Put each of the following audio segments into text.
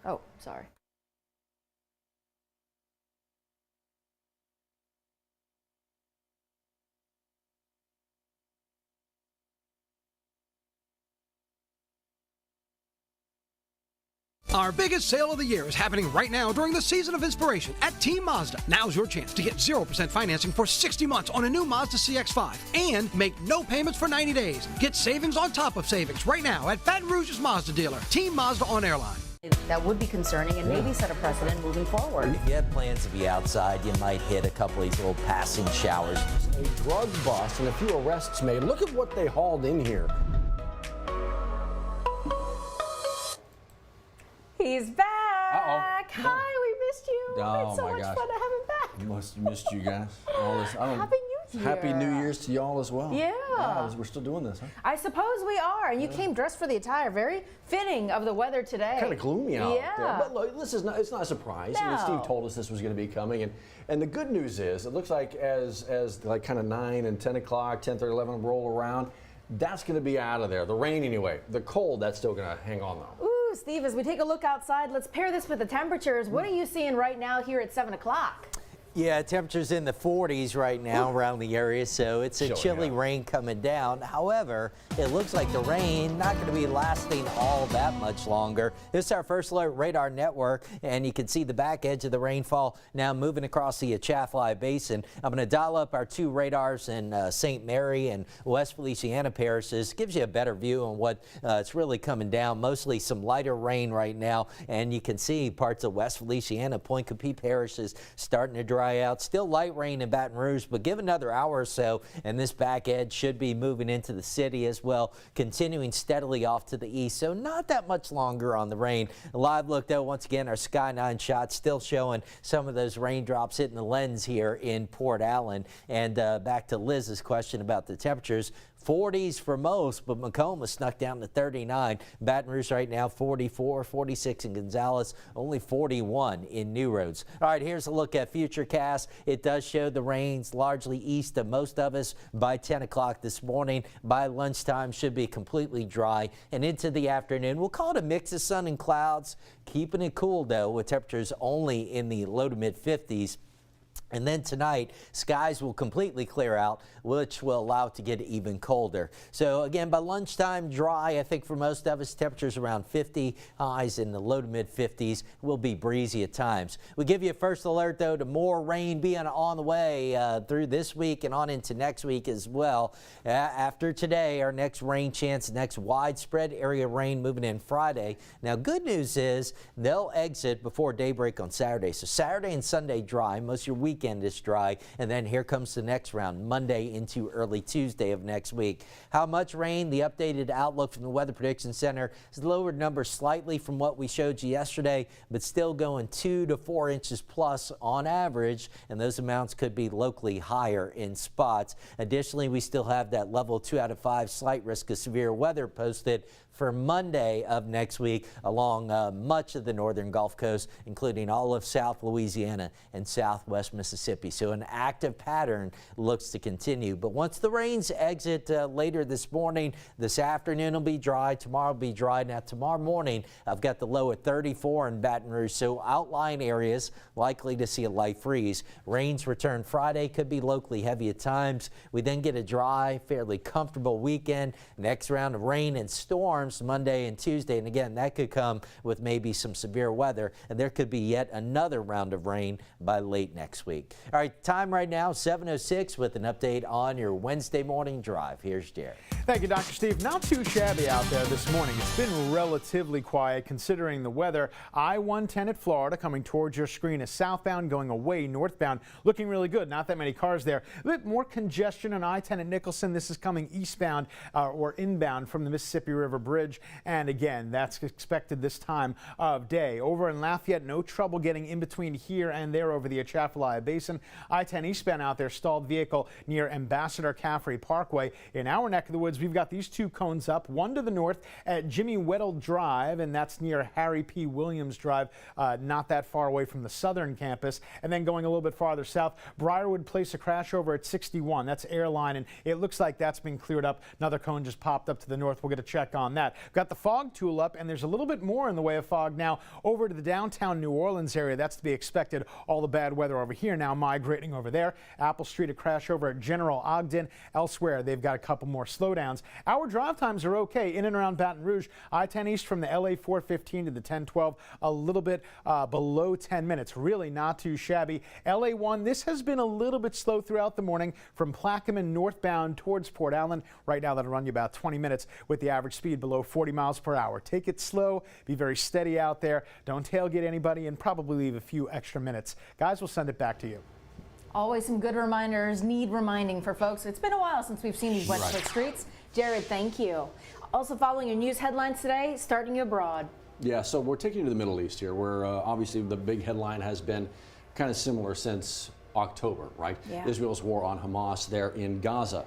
Oh, sorry. Our biggest sale of the year is happening right now during the Season of Inspiration at Team Mazda. Now's your chance to get 0% financing for 60 months on a new Mazda CX-5 and make no payments for 90 days. Get savings on top of savings right now at Baton Rouge's Mazda dealer, Team Mazda on Airline. That would be concerning and maybe set a precedent moving forward. If you have plans to be outside, you might hit a couple of these little passing showers. A drug bust and a few arrests made. Look at what they hauled in here. He's back. Uh-oh. Hi, we missed you. Oh, It's so my much gosh. fun to have him back. Missed you guys. All this, Happy New Year. Happy New Year's to y'all as well. Yeah. We're still doing this, huh? I suppose we are. And you came dressed for the attire. Very fitting of the weather today. Kind of gloomy out Yeah. there. But look, it's not a surprise. I mean, No. Steve told us this was going to be coming. And the good news is, it looks like as like kind of 9 and 10 o'clock, 10, 30, 11 roll around, that's going to be out of there. The rain anyway. The cold, that's still going to hang on though. Ooh, Steve, as we take a look outside, let's pair this with the temperatures. What are you seeing right now here at 7 o'clock? Yeah, temperatures in the 40s right now around the area, so it's a chilly rain coming down. However, it looks like the rain not going to be lasting all that much longer. This is our first alert radar network, and you can see the back edge of the rainfall now moving across the Atchafalaya Basin. I'm going to dial up our 2 radars in St. Mary and West Feliciana parishes. Gives you a better view on what it's really coming down. Mostly some lighter rain right now, and you can see parts of West Feliciana, Point Coupee parishes starting to dry out. Still light rain in Baton Rouge, but give another hour or so and this back edge should be moving into the city as well, continuing steadily off to the east. So not that much longer on the rain. A live look though, once again, our Sky 9 shot still showing some of those raindrops hitting the lens here in Port Allen. And back to Liz's question about the temperatures. 40s for most, but Macomb was snuck down to 39. Baton Rouge right now 44, 46 in Gonzales, only 41 in New Roads. All right, here's a look at Futurecast. It does show the rains largely east of most of us by 10 o'clock this morning. By lunchtime should be completely dry and into the afternoon. We'll call it a mix of sun and clouds, keeping it cool though with temperatures only in the low to mid 50s. And then tonight, skies will completely clear out, which will allow it to get even colder. So again, by lunchtime, dry, I think for most of us, temperatures around 50, highs in the low to mid 50s, will be breezy at times. We give you a first alert though to more rain being on the way through this week and on into next week as well. After today, our next rain chance, next widespread area rain moving in Friday. Now good news is they'll exit before daybreak on Saturday. So Saturday and Sunday dry, most of your weekend is dry, and then here comes the next round, Monday into early Tuesday of next week. How much rain? The updated outlook from the Weather Prediction Center has lowered numbers slightly from what we showed you yesterday, but still going 2 to 4 inches plus on average, and those amounts could be locally higher in spots. Additionally, we still have that level 2 out of 5 slight risk of severe weather posted for Monday of next week along much of the northern Gulf Coast, including all of South Louisiana and southwest Mississippi. So an active pattern looks to continue. But once the rains exit later this morning, this afternoon will be dry, tomorrow will be dry. Now tomorrow morning, I've got the low at 34 in Baton Rouge, so outlying areas likely to see a light freeze. Rains return Friday, could be locally heavy at times. We then get a dry, fairly comfortable weekend. Next round of rain and storms Monday and Tuesday, and again that could come with maybe some severe weather, and there could be yet another round of rain by late next week. All right, time right now 7:06 with an update on your Wednesday morning drive. Here's Jared. Thank you, Dr. Steve. Not too shabby out there this morning. It's been relatively quiet considering the weather. I-110 at Florida coming towards your screen is southbound, going away northbound, looking really good. Not that many cars there. A bit more congestion on I-10 at Nicholson. This is coming eastbound or inbound from the Mississippi River Bridge. And again, that's expected this time of day. Over in Lafayette, no trouble getting in between here and there over the Atchafalaya Basin. Basin. I-10 eastbound out there, stalled vehicle near Ambassador Caffrey Parkway. In our neck of the woods, we've got these two cones up, one to the north at Jimmy Weddle Drive, and that's near Harry P. Williams Drive, not that far away from the southern campus. And then going a little bit farther south, Briarwood Place, a crash over at 61. That's Airline, and it looks like that's been cleared up. Another cone just popped up to the north. We'll get a check on that. Got the fog tool up, and there's a little bit more in the way of fog now over to the downtown New Orleans area. That's to be expected. All the bad weather over here now migrating over there. Apple Street, a crash over at General Ogden. Elsewhere, they've got a couple more slowdowns. Our drive times are okay in and around Baton Rouge. I-10 east from the LA 415 to the 1012, a little bit below 10 minutes. Really not too shabby. LA 1, this has been a little bit slow throughout the morning from Plaquemine northbound towards Port Allen. Right now, that'll run you about 20 minutes with the average speed below 40 miles per hour. Take it slow, be very steady out there. Don't tailgate anybody, and probably leave a few extra minutes. Guys, we'll send it back to you. Always some good reminders, need reminding for folks. It's been a while since we've seen these Westwood streets. Jared, thank you. Also following your news headlines today, starting you abroad. Yeah, so we're taking you to the Middle East here, where obviously the big headline has been kind of similar since October, right? Yeah. Israel's war on Hamas there in Gaza.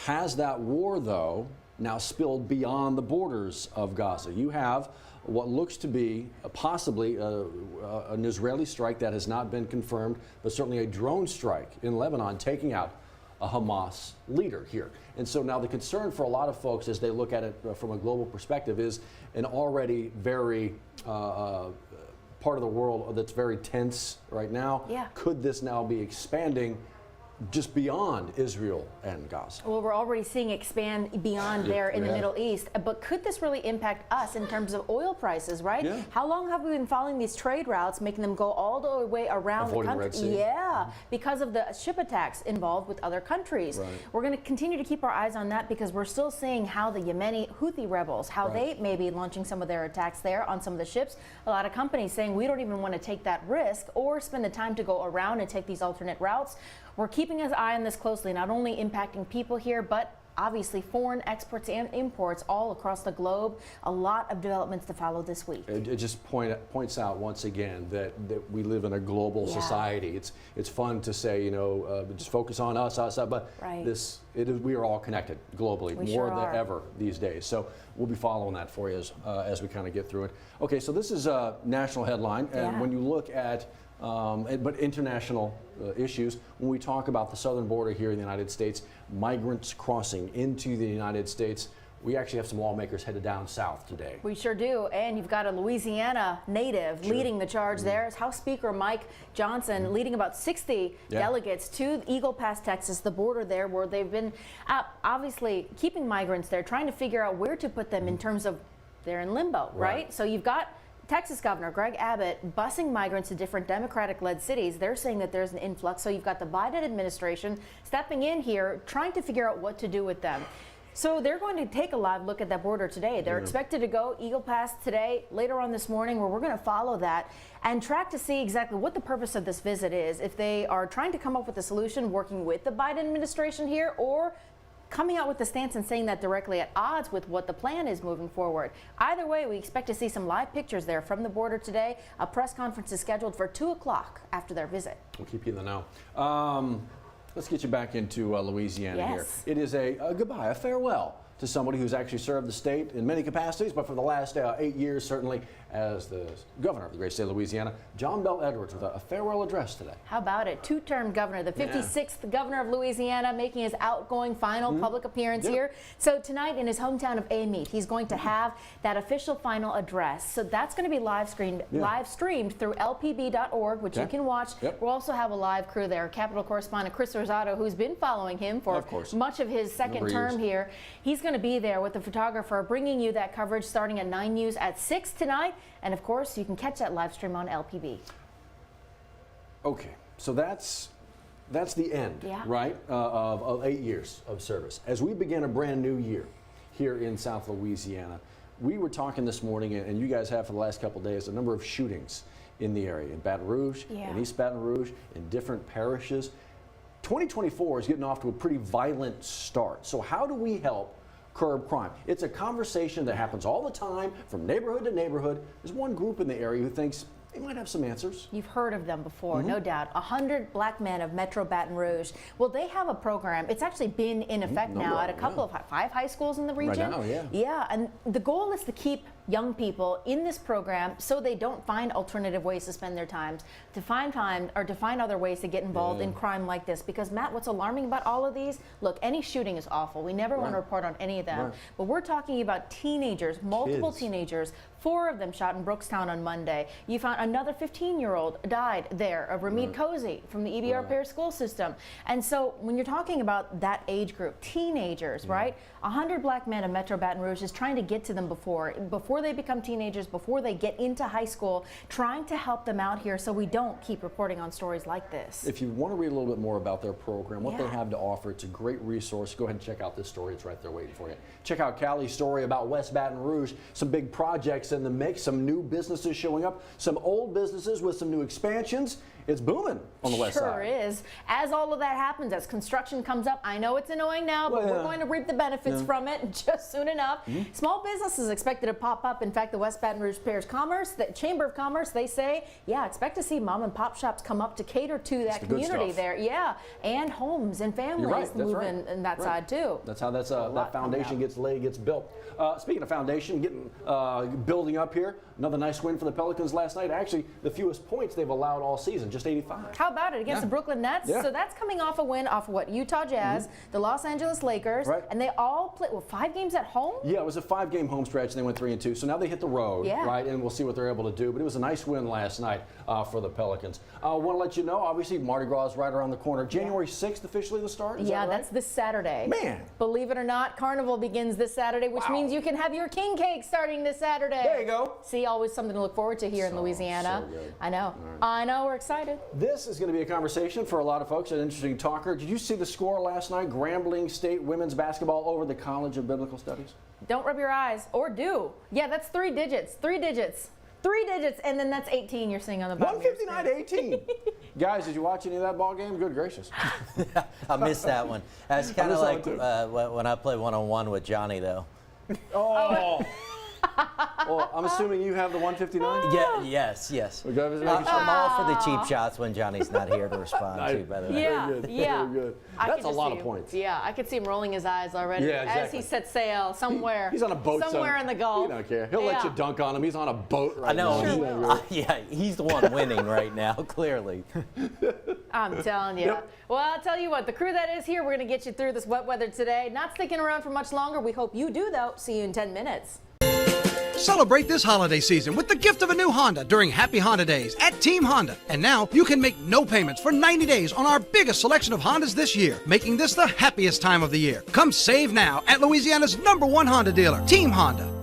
Has that war, though, now spilled beyond the borders of Gaza? You have what looks to be possibly an Israeli strike that has not been confirmed, but certainly a drone strike in Lebanon taking out a Hamas leader here. And so now the concern for a lot of folks as they look at it from a global perspective is an already very part of the world that's very tense right now. Yeah. Could this now be expanding just beyond Israel and Gaza? Well, we're already seeing expand beyond there in the Middle East, but could this really impact us in terms of oil prices, right? Yeah. How long have we been following these trade routes, making them go all the way around Avoiding the the country? Red Sea. Yeah, because of the ship attacks involved with other countries. Right. We're going to continue to keep our eyes on that because we're still seeing how the Yemeni Houthi rebels, how they may be launching some of their attacks there on some of the ships. A lot of companies saying we don't even want to take that risk or spend the time to go around and take these alternate routes. We're keeping an eye on this closely, not only impacting people here, but obviously foreign exports and imports all across the globe. A lot of developments to follow this week. It just points out once again that we live in a global society. It's fun to say, just focus on us, but we are all connected globally, more than ever these days. So we'll be following that for you as we kind of get through it. Okay, so this is a national headline, and when you look at but international issues, when we talk about the southern border here in the United States, migrants crossing into the United States, we actually have some lawmakers headed down south today. We sure do, and you've got a Louisiana native leading the charge there. It's House Speaker Mike Johnson leading about 60 delegates to Eagle Pass, Texas, the border there where they've been obviously keeping migrants there, trying to figure out where to put them in terms of they're in limbo, right? So you've got Texas Governor Greg Abbott busing migrants to different Democratic-led cities. They're saying that there's an influx. So you've got the Biden administration stepping in here, trying to figure out what to do with them. So they're going to take a live look at that border today. They're expected to go Eagle Pass today, later on this morning, where we're going to follow that and track to see exactly what the purpose of this visit is. If they are trying to come up with a solution working with the Biden administration here, or coming out with the stance and saying that directly at odds with what the plan is moving forward. Either way, we expect to see some live pictures there from the border today. A press conference is scheduled for 2 o'clock after their visit. We'll keep you in the know. Let's get you back into Louisiana here. It is a goodbye, a farewell to somebody who's actually served the state in many capacities, but for the last 8 years, certainly as the governor of the great state of Louisiana, John Bel Edwards with a farewell address today. How about it? Two-term governor, the 56th governor of Louisiana, making his outgoing final public appearance here. So tonight in his hometown of Amite, he's going to have that official final address. So that's going to be live streamed through lpb.org, which you can watch. We'll also have a live crew there. Capitol correspondent Chris Rosado, who's been following him for much of his second term here. He's going to be there with the photographer, bringing you that coverage starting at 9 News at 6 tonight. And of course, you can catch that live stream on LPB. Okay, so that's the end, right, of 8 years of service. As we begin a brand new year here in South Louisiana, we were talking this morning, and you guys have for the last couple of days, a number of shootings in the area, in Baton Rouge, in East Baton Rouge, in different parishes. 2024 is getting off to a pretty violent start. So how do we help curb crime? It's a conversation that happens all the time from neighborhood to neighborhood. There's one group in the area who thinks they might have some answers. You've heard of them before, no doubt. 100 Black Men of Metro Baton Rouge. Well, they have a program. It's actually been in effect now at a couple of 5 high schools in the region. Right now, yeah. Yeah, and the goal is to keep young people in this program so they don't find alternative ways to spend their time, to find other ways to get involved in crime like this. Because Matt, what's alarming about all of these? Look, any shooting is awful. We never want to report on any of them. But we're talking about teenagers, multiple teenagers. 4 of them shot in Brookstown on Monday. You found another 15-year-old died there, Ramid Cozy from the EBR Parish School System. And so when you're talking about that age group, teenagers, right? 100 Black Men of Metro Baton Rouge is trying to get to them before they become teenagers, before they get into high school, trying to help them out here so we don't keep reporting on stories like this. If you want to read a little bit more about their program, what they have to offer, it's a great resource. Go ahead and check out this story. It's right there waiting for you. Check out Callie's story about West Baton Rouge, some big projects in the mix, some new businesses showing up, some old businesses with some new expansions. It's booming on the west side. Sure is. As all of that happens, as construction comes up, I know it's annoying now, but we're going to reap the benefits from it just soon enough. Small businesses expected to pop up. In fact, the West Baton Rouge Parish Commerce, the Chamber of Commerce, they say, expect to see mom and pop shops come up to cater to that community there. Yeah, and homes and families move in that side too. That's how that foundation gets laid, gets built. Speaking of foundation, building up here, another nice win for the Pelicans last night. Actually, the fewest points they've allowed all season, just 85. How about it against the Brooklyn Nets? So that's coming off a win off of what? Utah Jazz, the Los Angeles Lakers, and they all played 5 games at home? Yeah, it was a 5-game home stretch, and they went 3-2. So now they hit the road, right? And we'll see what they're able to do. But it was a nice win last night for the Pelicans. I want to let you know, obviously, Mardi Gras is right around the corner. January 6th, officially the start? Is that right? That's this Saturday. Man. Believe it or not, Carnival begins this Saturday, which means you can have your king cake starting this Saturday. There you go. See, always something to look forward to here in Louisiana. So good. I know. I know, we're excited. This is going to be a conversation for a lot of folks, an interesting talker. Did you see the score last night? Grambling State women's basketball over the College of Biblical Studies? Don't rub your eyes, or do. Yeah, that's 3 digits. 3 digits. 3 digits, and then that's 18 you're seeing on the bottom. 159-18. Guys, did you watch any of that ball game? Good gracious. I missed that one. That's kind of like when I play one-on-one with Johnny, though. Oh. Well, I'm assuming you have the 159? Yeah, yes. I'm all for the cheap shots when Johnny's not here to respond to, by the way. Yeah. Very good. That's a lot of points. Yeah, I could see him rolling his eyes already as he sets sail somewhere. He's on a boat somewhere in the Gulf. He don't care. He'll let you dunk on him. He's on a boat right now. I know. He's the one winning right now, clearly. I'm telling you. Well, I'll tell you what, the crew that is here, we're going to get you through this wet weather today. Not sticking around for much longer. We hope you do, though. See you in 10 minutes. Celebrate this holiday season with the gift of a new Honda during Happy Honda Days at Team Honda. And now you can make no payments for 90 days on our biggest selection of Hondas this year, making this the happiest time of the year. Come save now at Louisiana's #1 Honda dealer, Team Honda.